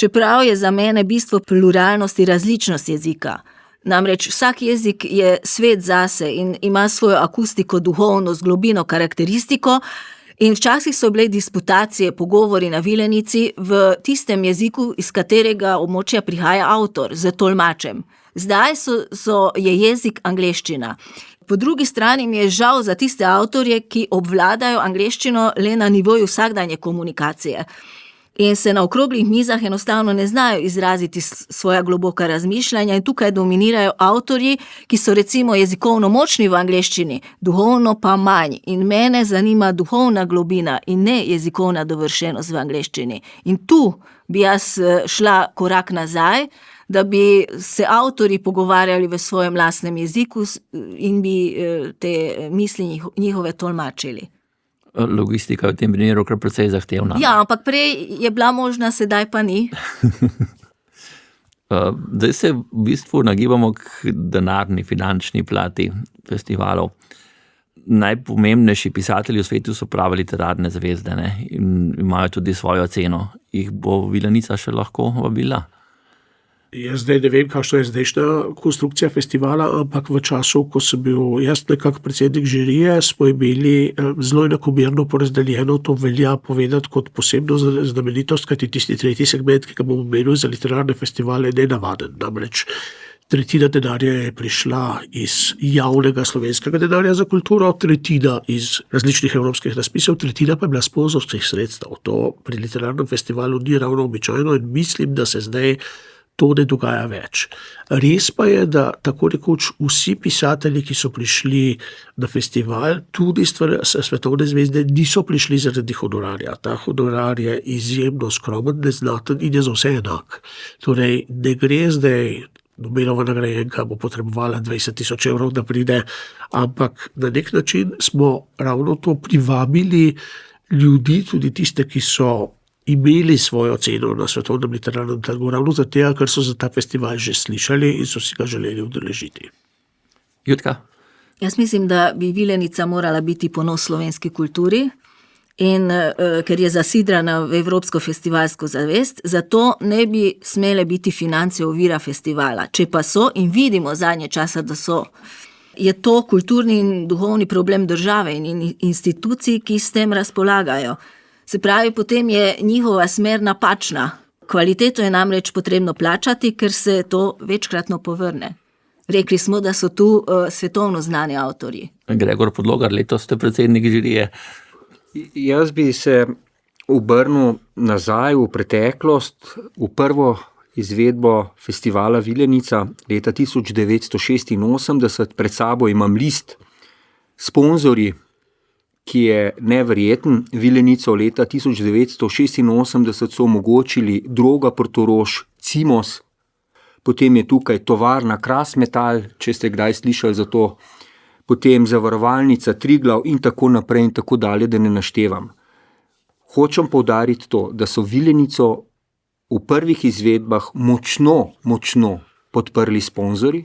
čeprav je za mene bistvo pluralnosti različnost jezika. Namreč vsak jezik je svet zase in ima svojo akustiko, duhovnost, globino, karakteristiko. In včasih so bile disputacije, pogovori na Vilenici v tistem jeziku, iz katerega območja prihaja avtor, z tolmačem. Zdaj je jezik angleščina. Po drugi strani mi je žal za tiste avtorje, ki obvladajo angleščino le na nivoju vsakdanje komunikacije. In se na okroglih mizah enostavno ne znajo izraziti svoja globoka razmišljanja in tukaj dominirajo avtorji, ki so recimo jezikovno močni v angleščini, duhovno pa manj. In mene zanima duhovna globina in ne jezikovna dovršenost v angleščini. In tu bi jaz šla korak nazaj, da bi se avtorji pogovarjali v svojem lastnem jeziku in bi te misli njihove tolmačili. Logistika v tem primeru kar precej zahtevna. Ja, ampak prej je bila možna, sedaj pa ni. Zdaj se v bistvu nagibamo k denarni, finančni plati festivalov. Najpomembnejši pisatelji v svetu so prave literarne zvezde, ne? In imajo tudi svojo ceno. Jih bo Vilenica še lahko vabila? Jaz zdaj ne vem, kakšna je zdajšnja konstrukcija festivala, ampak v času, ko sem bil jaz nekako predsednik žirije, smo imeli zelo enakomerno porazdeljeno, to velja povedati kot posebno znamenitost, kajti tisti tretji segment, ki ga bom omenil za literarne festivale, je nenavaden. Namreč tretjina denarja je prišla iz javnega slovenskega denarja za kulturo, tretjina iz različnih evropskih razpisov, tretjina pa je bila sponzorskih sredstev. To pri literarnem festivalu ni ravno običajno in mislim, da se zdaj to ne dogaja več. Res pa je, da tako rekoč vsi pisatelji, ki so prišli na festival, tudi svetovne zvezde, niso prišli zaradi honorarja. Ta honorar je izjemno skromen, neznaten in je za vse enak. Torej, ne gre zdaj, Nobelova nagrajenka bo potrebovala 20,000 evrov, da pride, ampak na nek način smo ravno to privabili ljudi, tudi tiste, ki so imeli svojo ceno na svetovnem literarnem trgu, ravno zato, ker so za ta festival že slišali in so si ga želeli udeležiti. Jutka? Jaz mislim, da bi Vilenica morala biti ponos slovenski kulturi in ker je zasidrana v evropsko festivalsko zavest, zato ne bi smele biti finance ovira festivala. Če pa so in vidimo zadnje časa, da so, je to kulturni in duhovni problem države in institucij, ki s tem razpolagajo. Se pravi, potem je njihova smer napačna. Kvaliteto je namreč potrebno plačati, ker se to večkratno povrne. Rekli smo, da so tu svetovno znani avtorji. Gregor Podlogar, letos ste predsednik žirije. Jaz bi se obrnil nazaj v preteklost, v prvo izvedbo festivala Vilenica leta 1986. Pred sabo imam list sponzorji, ki je neverjeten. Vilenico leta 1986 so omogočili Droga Portorož, Cimos, potem je tukaj tovarna Krasmetal, če ste kdaj slišali za to, potem zavarovalnica Triglav in tako naprej in tako dalje, da ne naštevam. Hočem poudariti to, da so Vilenico v prvih izvedbah močno podprli sponzorji.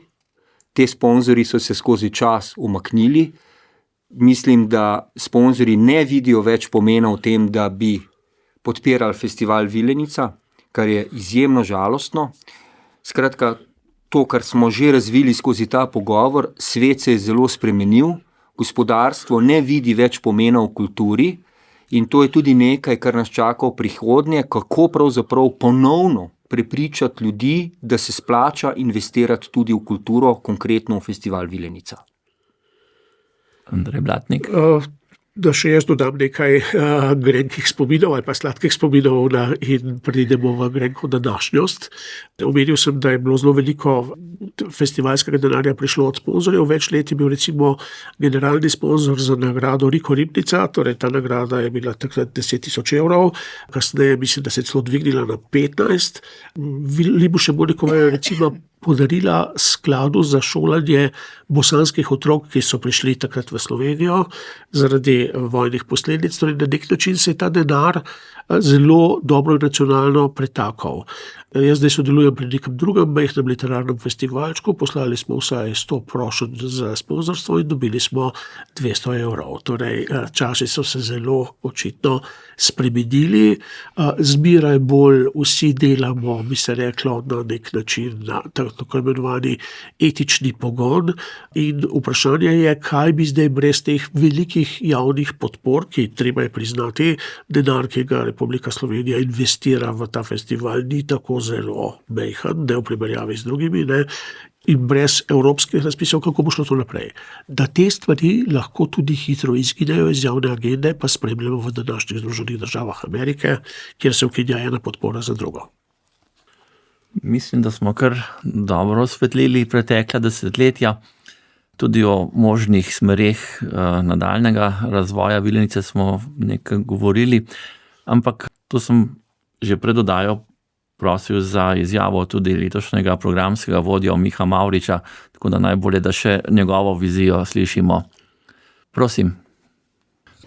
Te sponzorji so se skozi čas umaknili. Mislim, da sponzorji ne vidijo več pomena v tem, da bi podpirali festival Vilenica, kar je izjemno žalostno. Skratka, to, kar smo že razvili skozi ta pogovor, svet se je zelo spremenil, gospodarstvo ne vidi več pomena v kulturi in to je tudi nekaj, kar nas čaka v prihodnje, kako pravzaprav ponovno prepričati ljudi, da se splača investirati tudi v kulturo, konkretno v festival Vilenica. Andrej Blatnik. Da še jaz dodam nekaj grenkih spominov ali pa sladkih spominov in pridemo v grenko današnjost. Omenil sem, da je bilo zelo veliko festivalskega denarja prišlo od sponzorjev. Več let je bil recimo generalni sponzor za nagrado Riko Ribnica, torej ta nagrada je bila takrat 10,000 evrov, kasneje mislim, da se je celo dvignila na 15. Libuše Bonikova je recimo podarila skladu za šolanje bosanskih otrok, ki so prišli takrat v Slovenijo zaradi vojnih posledic. Torej, na nek način se je ta denar zelo dobro in racionalno pretakal. Jaz zdaj sodelujem pri nekem drugem majhnem literarnem festivalčku, poslali smo vsaj 100 prošenj za sponzorstvo in dobili smo 200 evrov. Torej, časi so se zelo očitno spremenili, zbiraj bolj vsi delamo, bi se reklo, na nek način, na tako imenovani etični pogon in vprašanje je, kaj bi zdaj brez teh velikih javnih podpor, ki treba je priznati, denar, ki ga Republika Slovenija investira v ta festival, ni tako zelo majhen, ne v primerjavi z drugimi, ne, in brez evropskih razpisov, kako bo šlo to naprej. Da te stvari lahko tudi hitro izginejo iz javne agende, pa spremljamo v današnjih Združenih državah Amerike, kjer se ukinja ena podpora za drugo. Mislim, da smo kar dobro osvetlili pretekla desetletja. Tudi o možnih smereh nadaljnega razvoja Vilenice smo nekaj govorili, ampak to sem že pred oddajo prosil za izjavo tudi letošnjega programskega vodja Miha Mavriča, tako da najbolje, da še njegovo vizijo slišimo. Prosim.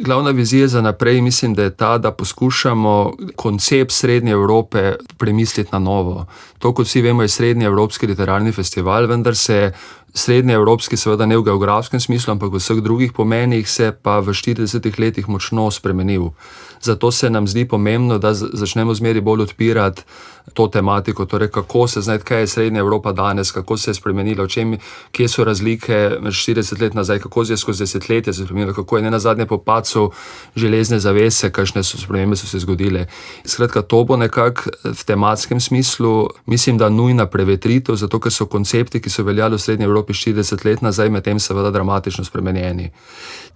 Glavna vizija za naprej mislim, da je ta, da poskušamo koncept Srednje Evrope premisliti na novo. To, kot vsi vemo, je Srednji evropski literarni festival, vendar se Srednje evropski seveda ne v geografskem smislu, ampak v vseh drugih pomenih se pa v 40 letih močno spremenil. Zato se nam zdi pomembno, da začnemo zmeri bolj odpirati to tematiko, torej kako se znati, kaj je Srednja Evropa danes, kako se je spremenila, kje so razlike med 40 let nazaj, kako je skozi desetletje se spremenilo, kako je nenazadnje po padcu železne zavese, kakšne spremembe so se zgodile. Skratka, to bo nekako v tematskem smislu, mislim, da nujna prevetritev, zato ker so koncepti, ki so veljali v Srednji Evropi 40 let nazaj, medtem seveda dramatično spremenjeni.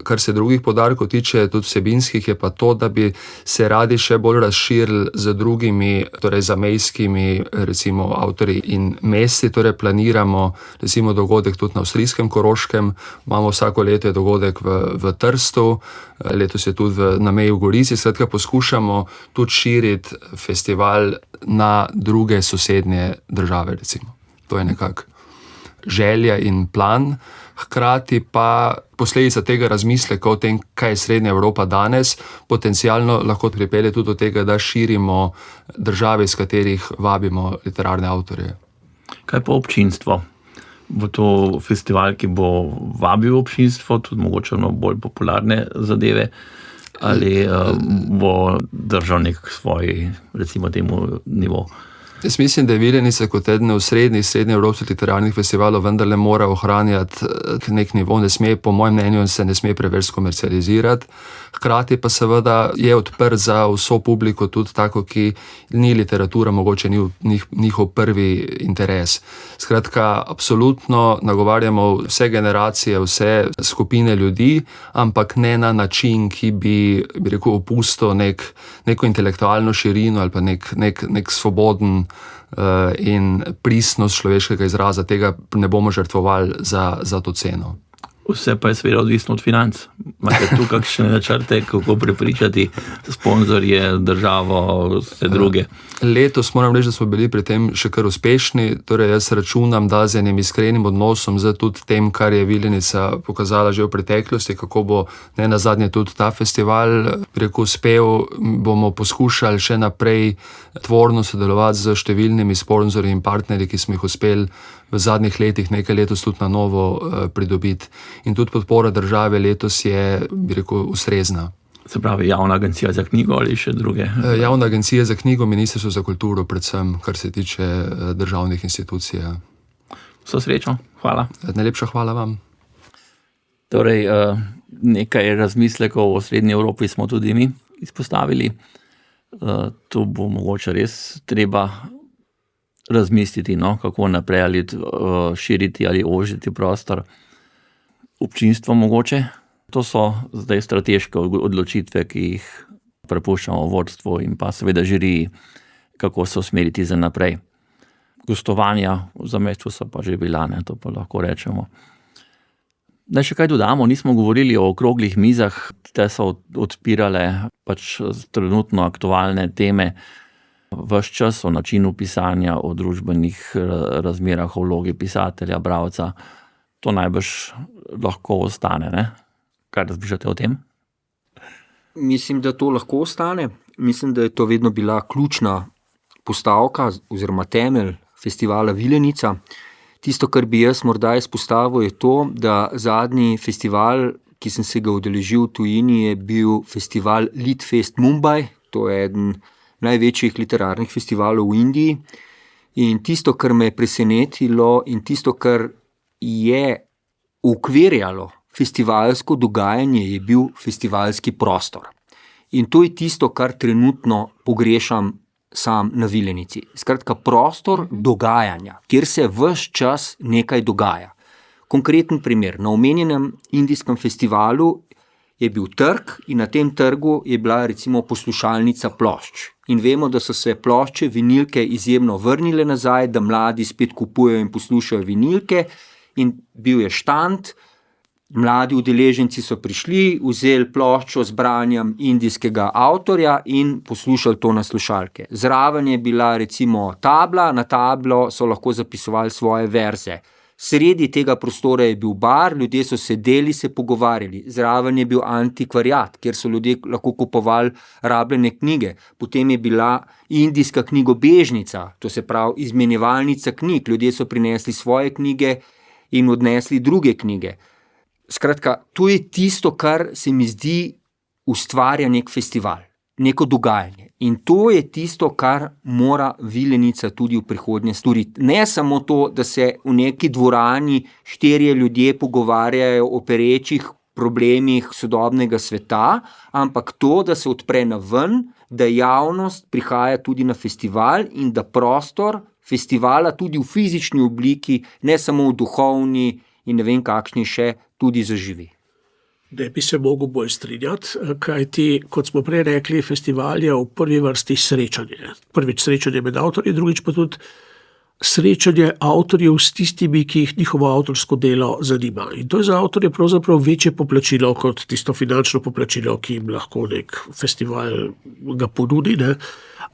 Kar se drugih poudarkov tiče, tudi vsebinskih, je pa to, da bi se radi še bolj razširili z drugimi, torej zamejskimi, recimo avtorji in mesti, torej planiramo recimo dogodek tudi na avstrijskem Koroškem, imamo vsako leto je dogodek v Trstu, letos je tudi na meji v Gorici, skratka poskušamo tudi širiti festival na druge sosednje države, recimo. To je nekako želja in plan. Hkrati pa posledica tega razmisleka o tem, kaj je Srednja Evropa danes, potencialno lahko pripelje tudi do tega, da širimo države, iz katerih vabimo literarne avtorje. Kaj pa občinstvo? Bo to festival, ki bo vabil občinstvo, tudi mogoče bolj popularne zadeve, ali bo držal nek svoj, recimo temu, nivo? Jaz mislim, da je Vilenica kot eden osrednjih srednjeevropskih literarnih festivalov vendarle mora ohranjati nek nivo, po mojem mnenju se ne sme preveč komercializirati. Hkrati pa seveda je odprt za vso publiko, tudi tako, ki ni literatura, mogoče ni njihov prvi interes. Skratka, absolutno nagovarjamo vse generacije, vse skupine ljudi, ampak ne na način, ki bi rekel, opustil neko intelektualno širino ali pa nek svoboden in pristnost človeškega izraza, tega ne bomo žrtvovali za to ceno. Vse pa je seveda odvisno od financ. Imate tu kakšne načrte, kako prepričati sponzorje, državo, vse druge? Letos moram reči, da smo bili pri tem še kar uspešni. Torej jaz računam, da z enim iskrenim odnosom, z tudi tem, kar je Vilenica pokazala že v preteklosti, kako bo nenazadnje tudi ta festival uspel, bomo poskušali še naprej tvorno sodelovati z številnimi sponzorji in partnerji, ki smo jih uspeli v zadnjih letih, nekaj letos tudi na novo pridobiti. In tudi podpora države letos je, ustrezna. Se pravi, Javna agencija za knjigo ali še druge? Javna agencija za knjigo, Ministrstvo za kulturo, predvsem, kar se tiče državnih institucij. Vso srečo, hvala. Najlepša hvala vam. Torej, nekaj razmislekov o Srednji Evropi smo tudi mi izpostavili. Tu bo mogoče res treba razmisliti, kako naprej, ali širiti ali ožiti prostor. Občinstvo mogoče. To so zdaj strateške odločitve, ki jih prepuščamo vodstvu in pa seveda žiriji, kako se usmeriti za naprej. Gostovanja v zamejstvu so pa že bila, to pa lahko rečemo. Naj še kaj dodamo, nismo govorili o okroglih mizah, te so odpirale pač trenutno aktualne teme, ves čas o načinu pisanja, o družbenih razmerah, o vlogi pisatelja, bralca. To najbrž lahko ostane, ne? Kaj razmišljate o tem? Mislim, da to lahko ostane. Mislim, da je to vedno bila ključna postavka oziroma temelj festivala Vilenica. Tisto, kar bi jaz morda izpostavil, je to, da zadnji festival, ki sem se ga udeležil v tujini, je bil festival Litfest Mumbai. To je eden največjih literarnih festivalov v Indiji. In tisto, kar me je presenetilo in tisto, kar je ukvirjalo festivalsko dogajanje, je bil festivalski prostor. In to je tisto, kar trenutno pogrešam sam na Vilenici. Skratka, prostor dogajanja, kjer se ves čas nekaj dogaja. Konkreten primer, na omenjenem indijskem festivalu je bil trg in na tem trgu je bila recimo poslušalnica plošč. In vemo, da so se plošče, vinilke izjemno vrnile nazaj, da mladi spet kupujejo in poslušajo vinilke in bil je štand. Mladi udeleženci so prišli, vzeli ploščo z branjem indijskega avtorja in poslušali to na slušalke. Zraven je bila recimo tabla, na tablo so lahko zapisovali svoje verze. Sredi tega prostora je bil bar, ljudje so sedeli, se pogovarjali. Zraven je bil antikvariat, kjer so ljudje lahko kupovali rabljene knjige. Potem je bila indijska knjigobežnica, to se pravi izmenjevalnica knjig. Ljudje so prinesli svoje knjige in odnesli druge knjige. Skratka, to je tisto, kar se mi zdi ustvarja nek festival, neko dogajanje. In to je tisto, kar mora Vilenica tudi v prihodnje storiti. Ne samo to, da se v neki dvorani 4 ljudje pogovarjajo o perečih problemih sodobnega sveta, ampak to, da se odpre na ven, da javnost prihaja tudi na festival in da prostor festivala tudi v fizični obliki, ne samo v duhovni in ne vem kakšni še, tudi zaživi. Ne bi se mogel bolj strinjati, kajti, kot smo prej rekli, festival je v prvi vrsti srečanje. Prvič srečanje med avtorji, drugič pa tudi srečanje avtorjev s tistimi, ki jih njihovo avtorsko delo zanima. In to je za avtorje pravzaprav večje poplačilo kot tisto finančno poplačilo, ki jim lahko nek festival ga ponudi, ne.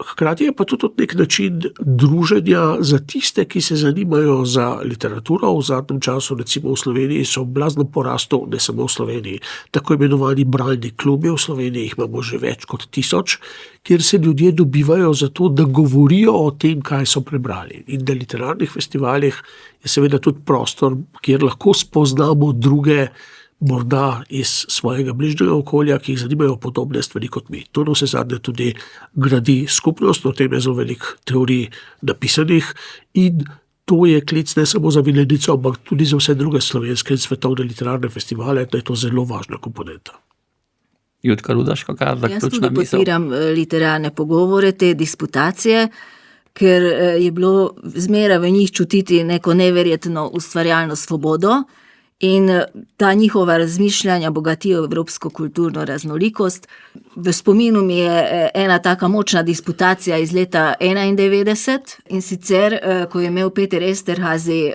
Hkrati je pa tudi nek način druženja za tiste, ki se zanimajo za literaturo. V zadnjem času, recimo v Sloveniji, so blazno porastel, ne samo v Sloveniji, tako imenovani bralni klubi. V Sloveniji jih imamo že več kot 1000, kjer se ljudje dobivajo za to, da govorijo o tem, kaj so prebrali. In na literarnih festivalih je seveda tudi prostor, kjer lahko spoznamo druge, morda iz svojega bližnjega okolja, ki jih zanimajo podobne stvari kot mi. To navsezadnje tudi gradi skupnost, o tem je zelo veliko teorij napisanih in to je klic ne samo za Vilenico, ampak tudi za vse druge slovenske in svetovne literarne festivale, da je to zelo važna komponenta. Jutka Rudaš, kakšna zaključna misel? Jaz tudi podpiram literarne pogovore, te disputacije, ker je bilo zmeraj v njih čutiti neko neverjetno ustvarjalno svobodo. In ta njihova razmišljanja bogatijo evropsko kulturno raznolikost. V spominu mi je ena taka močna disputacija iz leta 1991 in sicer, ko je imel Peter Esterhazy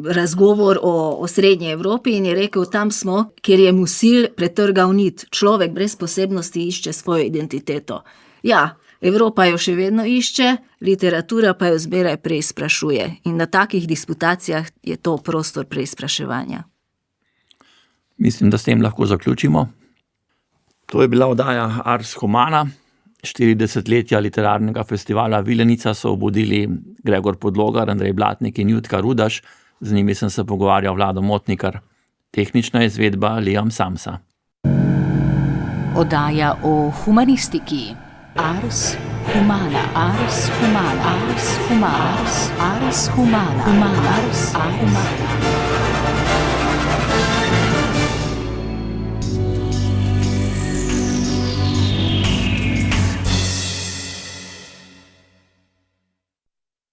razgovor o srednji Evropi in je rekel, tam smo, kjer je Musil pretrgal nit. Človek brez posebnosti išče svojo identiteto. Ja, Evropa jo še vedno išče, literatura pa jo zmeraj preizprašuje. In na takih disputacijah je to prostor preizpraševanja. Mislim, da s tem lahko zaključimo. To je bila oddaja Ars Humana. 40-letja literarnega festivala Vilenica so obudili Gregor Podlogar, Andrej Blatnik in Jutka Rudaš. Z njimi sem se pogovarjal Vlado Motnikar. Tehnična izvedba Liam Samsa. Oddaja o humanistiki. Ars Humana, Ars Humana, Ars Humana, Ars Humana, Ars Humana.